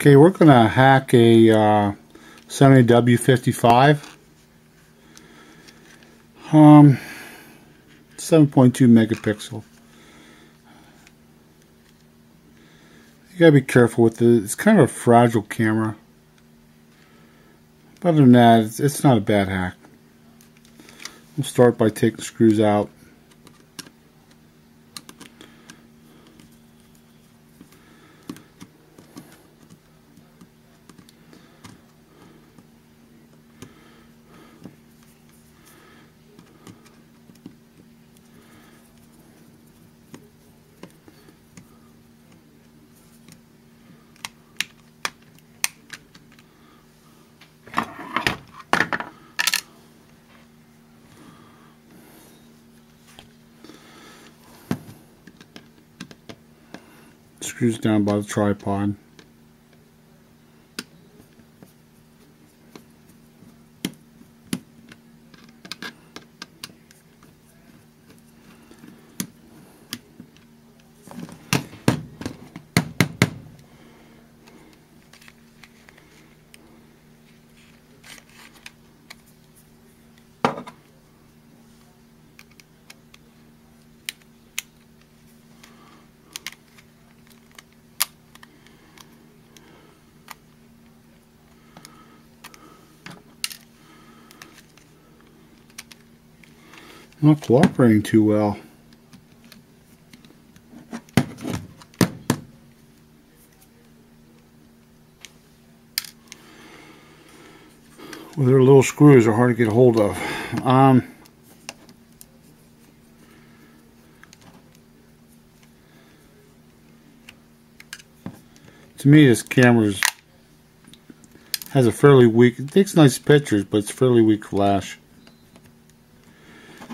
Okay, we're going to hack a Sony W55. 7.2 megapixel. You gotta be careful with it. It's kind of a fragile camera. But other than that, it's not a bad hack. We'll start by taking the screws out. Screws down by the tripod. Not cooperating too well. Well, their little screws are hard to get a hold of. To me, this camera has a fairly weak. It takes nice pictures, but it's fairly weak flash.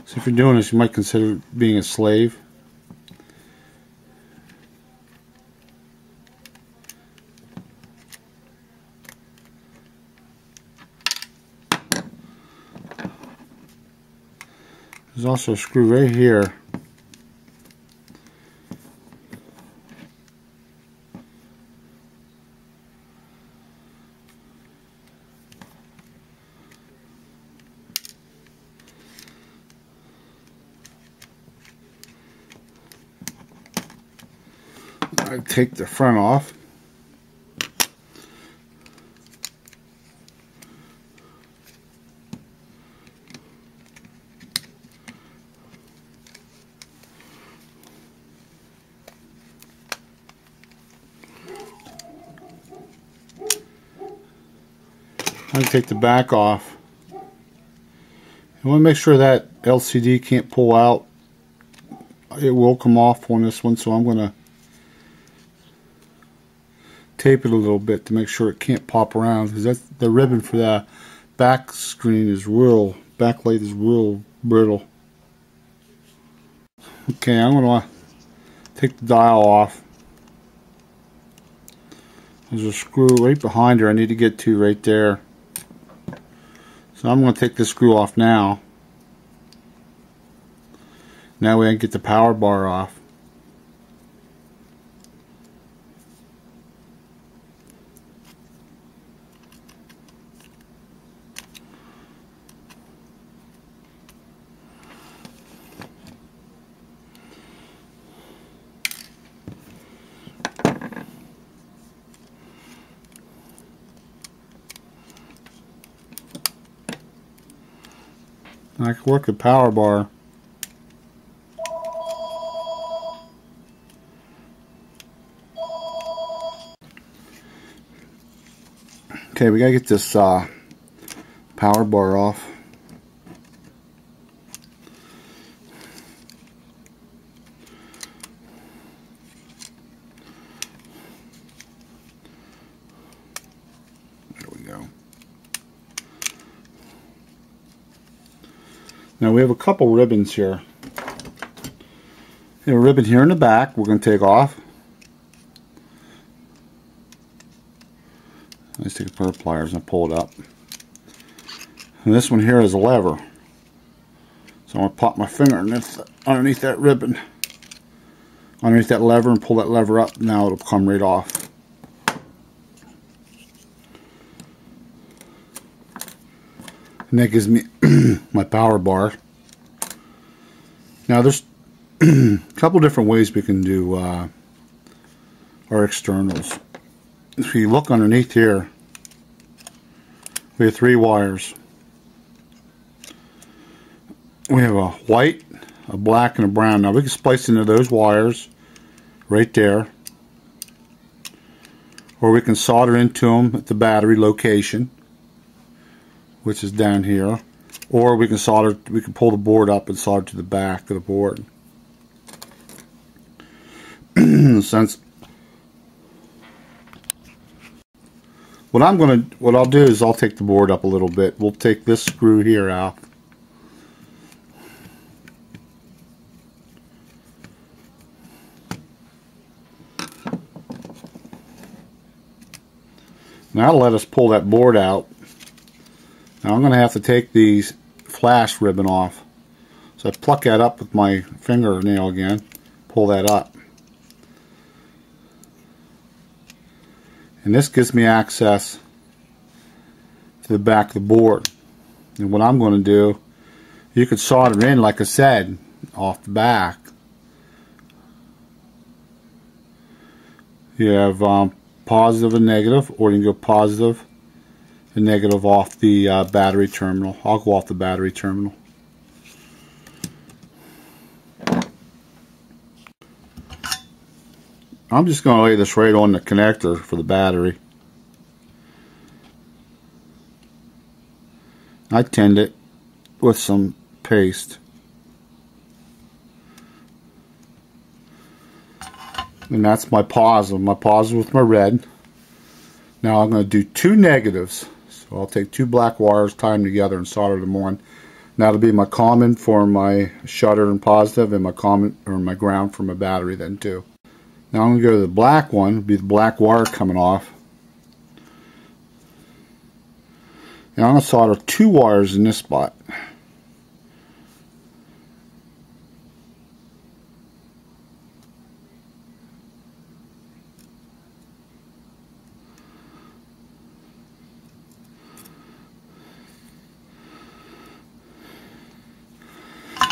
So if you're doing this, you might consider being a slave. There's also a screw right here. I take the front off. I take the back off. I want to make sure that LCD can't pull out. It will come off on this one, so I'm going to tape it a little bit to make sure it can't pop around, because that's the ribbon for the back screen is real, backlight is real brittle. Okay, I'm going to take the dial off. There's a screw right behind her I need to get to right there. So I'm going to take this screw off now. Now we can get the power bar off. I can work the power bar. Okay, we gotta get this power bar off. There we go. Now we have a couple ribbons here. We have a ribbon here in the back we're going to take off. Let's take a pair of pliers and pull it up. And this one here is a lever. So I'm going to pop my finger underneath that ribbon, underneath that lever, and pull that lever up. Now it'll come right off. And that gives me my power bar. Now there's a couple different ways we can do our externals. If you look underneath here, we have 3 wires. We have a white, a black, and a brown. Now we can splice into those wires right there, or we can solder into them at the battery location, which is down here, or we can solder. We can pull the board up and solder to the back of the board. Since what I'll do is I'll take the board up a little bit. We'll take this screw here out. Now that'll let us pull that board out. Now I'm going to have to take these flash ribbon off. So I pluck that up with my fingernail again, pull that up. And this gives me access to the back of the board. And what I'm going to do, you could solder in, like I said, off the back. You have positive and negative, or you can go positive and negative off the battery terminal. I'll go off the battery terminal. I'm just going to lay this right on the connector for the battery. I tinned it with some paste. And that's my positive. My positive with my red. Now I'm going to do 2 negatives. So I'll take 2 black wires, tie them together, and solder them on. Now that'll be my common for my shutter and positive, and my common or my ground for my battery then too. Now I'm going to go to the black one. It'll be the black wire coming off. Now I'm going to solder 2 wires in this spot.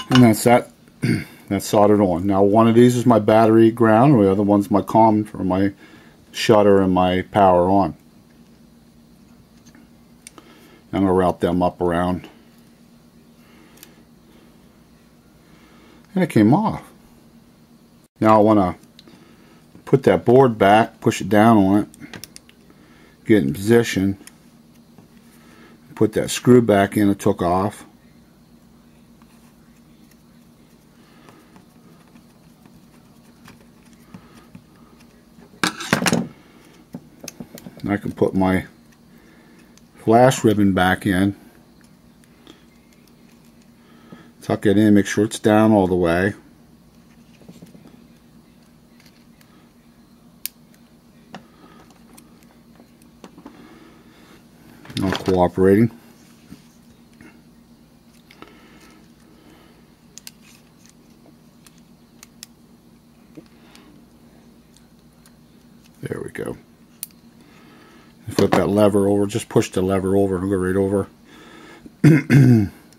And that's that. That's soldered on. Now one of these is my battery ground, and the other one's my common for my shutter and my power on. I'm going to route them up around. And it came off. Now I want to put that board back, push it down on it, get in position, put that screw back in it took off. I can put my flash ribbon back in, tuck it in, make sure it's down all the way. Not cooperating. There we go. Flip that lever over, just push the lever over and go right over.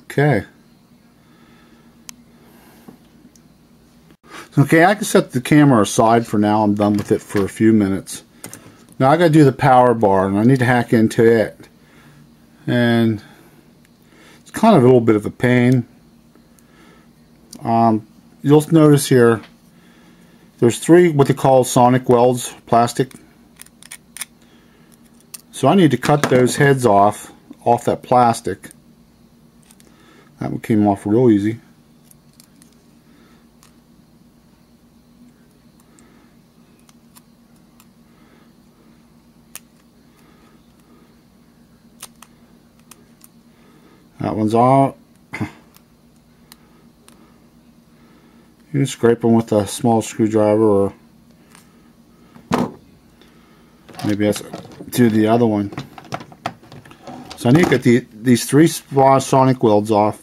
Okay. Okay, I can set the camera aside for now. I'm done with it for a few minutes. Now I got to do the power bar, and I need to hack into it. And it's kind of a little bit of a pain. You'll notice here, there's 3 what they call sonic welds, plastic. So I need to cut those heads off that plastic. That one came off real easy. That one's out. You can scrape them with a small screwdriver, or maybe that's to the other one. So I need to get these 3 sonic welds off.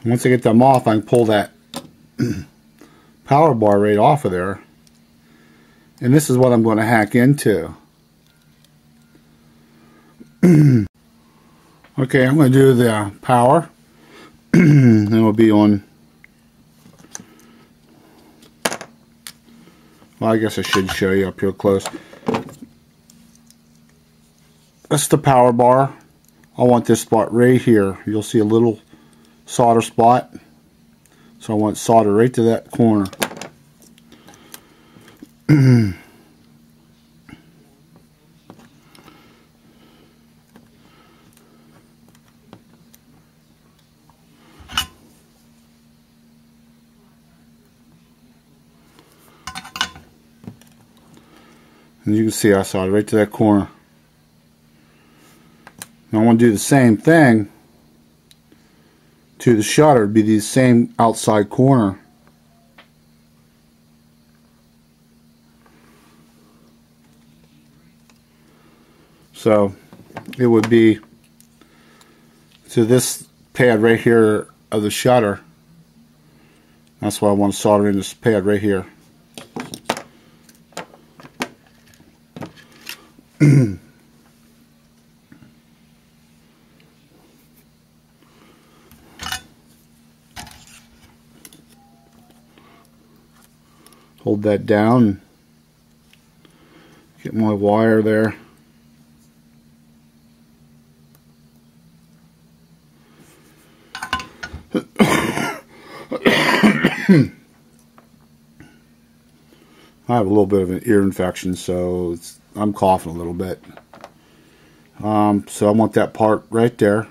Once I get them off, I can pull that power bar right off of there. And this is what I'm going to hack into. Okay, I'm going to do the power. And it'll be on. Well, I guess I should show you up here close. That's the power bar. I want this spot right here. You'll see a little solder spot. So I want solder right to that corner. And you can see I soldered right to that corner. Now I want to do the same thing to the shutter, be the same outside corner. So it would be to this pad right here of the shutter. That's why I want to solder in this pad right here. Hold that down. Get my wire there. I have a little bit of an ear infection, so I'm coughing a little bit. So I want that part right there,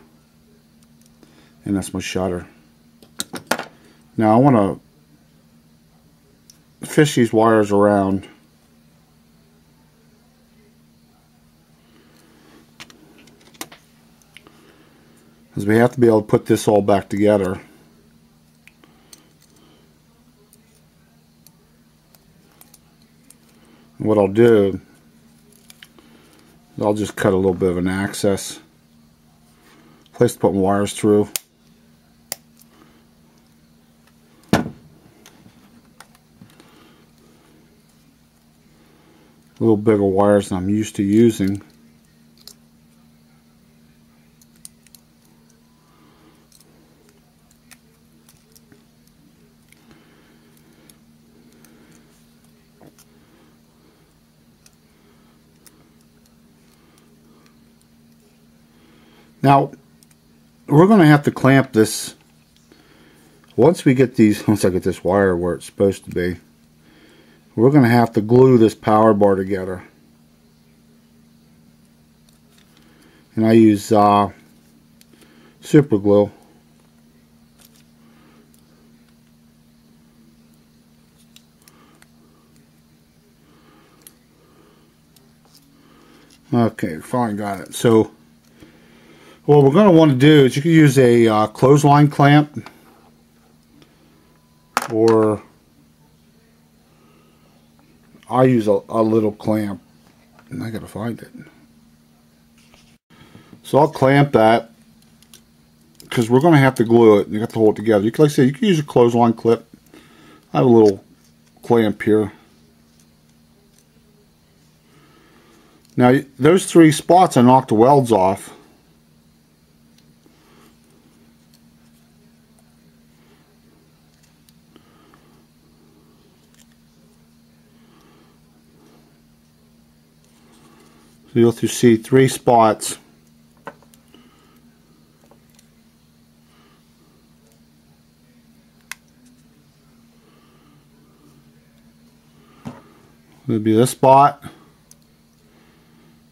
and that's my shutter. Now I want to fish these wires around. Because we have to be able to put this all back together. And what I'll do, I'll just cut a little bit of an access. Place to put my wires through. A little bigger wires than I'm used to using. Now, we're going to have to clamp this once I get this wire where it's supposed to be. We're going to have to glue this power bar together. And I use super glue. Okay, finally got it. So what we're going to want to do is you can use a clothesline clamp, or I use a little clamp, and I gotta find it. So I'll clamp that because we're going to have to glue it. You have to hold it together. Like I said, you can use a clothesline clip. I have a little clamp here. Now those three spots I knocked the welds off. So you'll see three spots. It'll be this spot,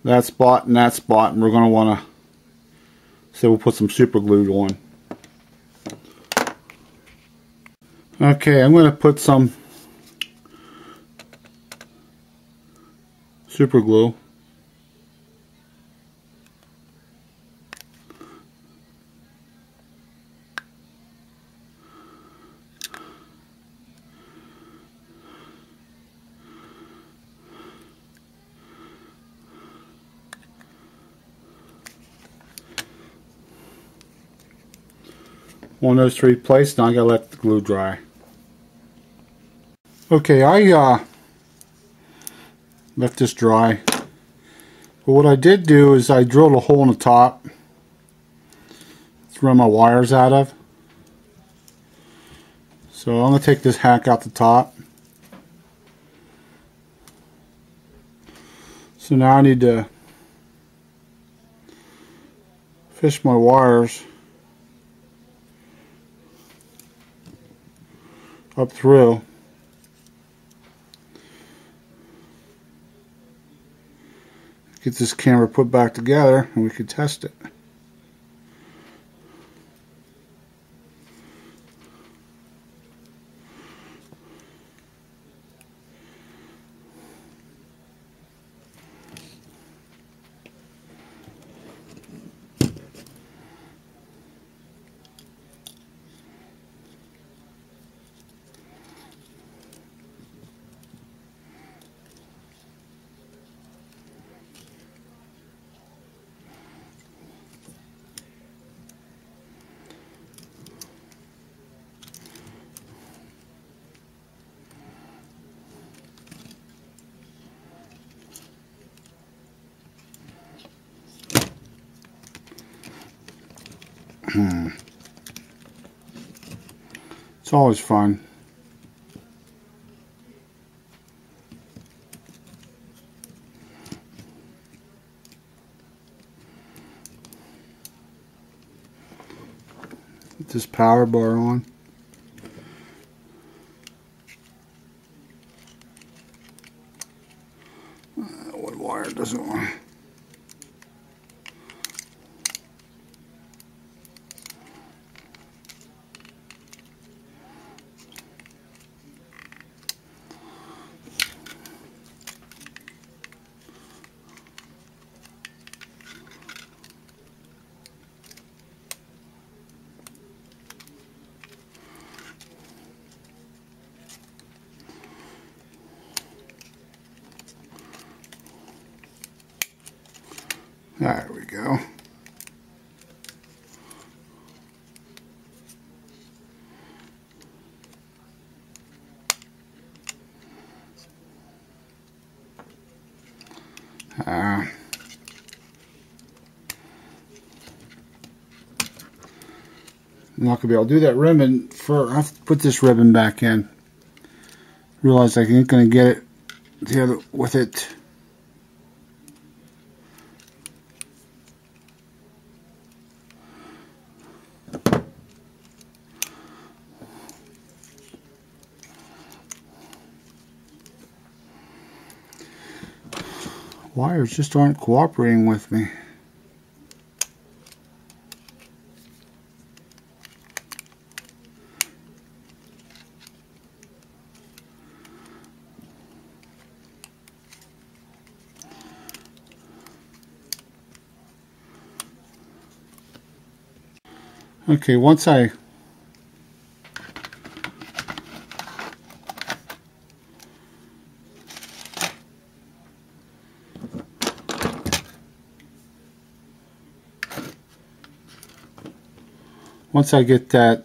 that spot, and that spot, and we're going to want to, so we'll put some super glue on. Okay, I'm going to put some super glue. on those 3 places. Now I gotta let the glue dry. Okay, I let this dry. But what I did do is I drilled a hole in the top to run my wires out of. So I'm going to take this hack out the top. So now I need to fish my wires up through. Get this camera put back together and we can test it. It's always fun. Put this power bar on. What wire doesn't want? There we go. I'm not gonna be able to do that ribbon for. I have to put this ribbon back in. Realize I ain't gonna get it together with it. Wires just aren't cooperating with me. Okay, once I get that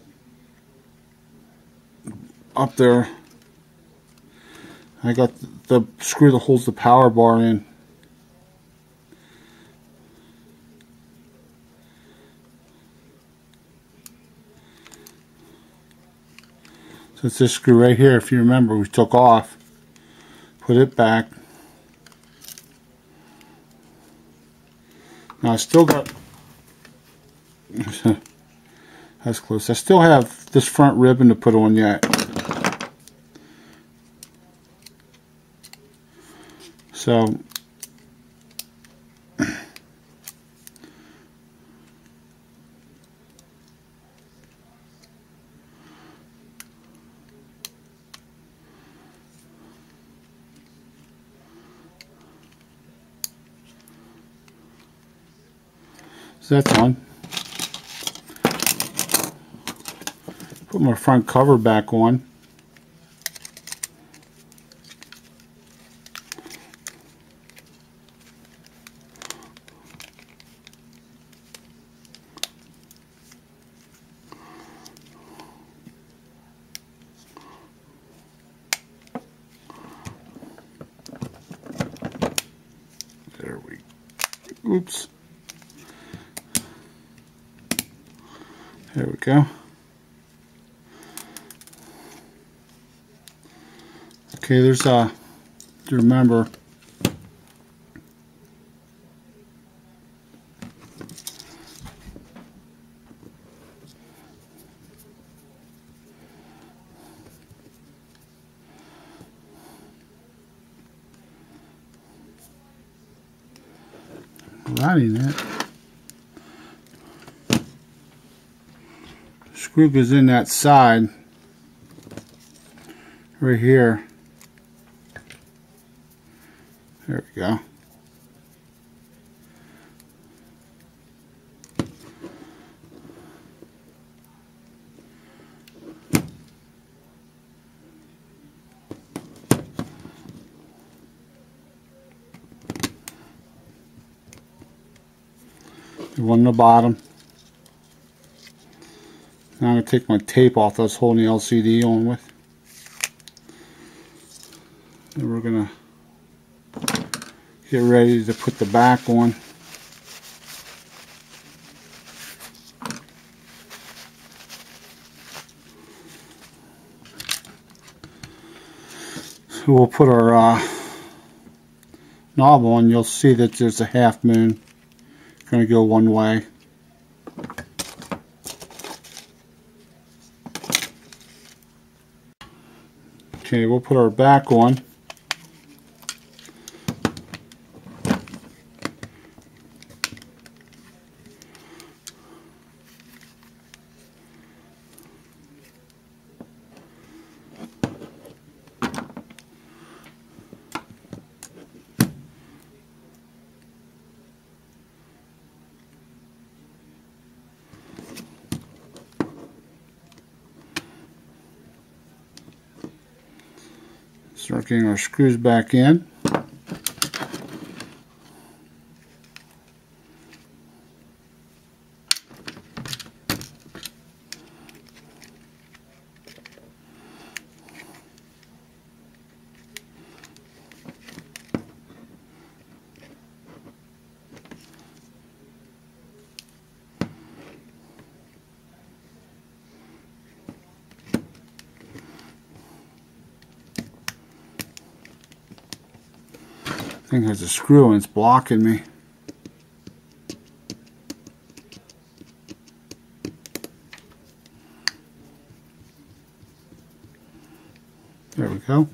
up there, I got the screw that holds the power bar in. So it's this screw right here, if you remember, we took off, put it back. Now I still got, that's close, I still have this front ribbon to put on yet. So that's on. Put my front cover back on. Oops. There we go. Okay, there's to remember, riding it. Screw goes in that side right here. There we go. One on the bottom. Now I'm going to take my tape off that's holding the LCD on with. And we're going to get ready to put the back on. So we'll put our knob on. You'll see that there's a half moon. Going to go one way. Okay, we'll put our back on. Start getting our screws back in. I think there's a screw and it's blocking me. There we go.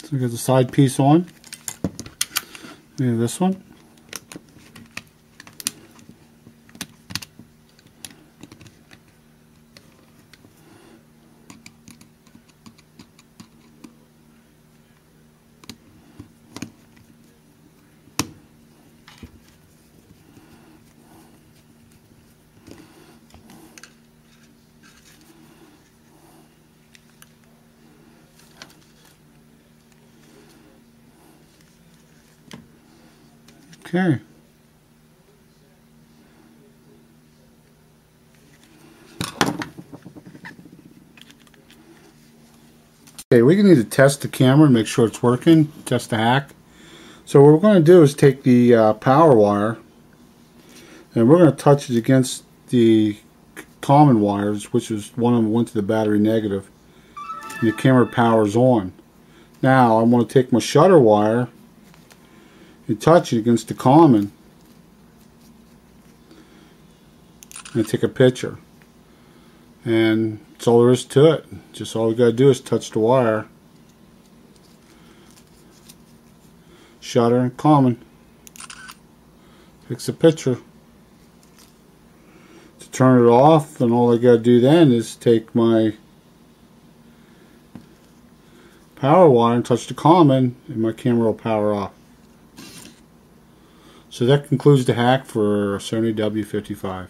So we got the side piece on. We have this one. Okay. Okay, we need to test the camera and make sure it's working, test the hack. So what we're going to do is take the power wire and we're going to touch it against the common wires, which is one of them went to the battery negative, and the camera power's on. Now I'm going to take my shutter wire and touch it against the common and take a picture, and that's all there is to it. Just all we got to do is touch the wire, shutter and common, takes a picture. To turn it off, and all I got to do then is take my power wire and touch the common, and my camera will power off. So that concludes the hack for Sony W55.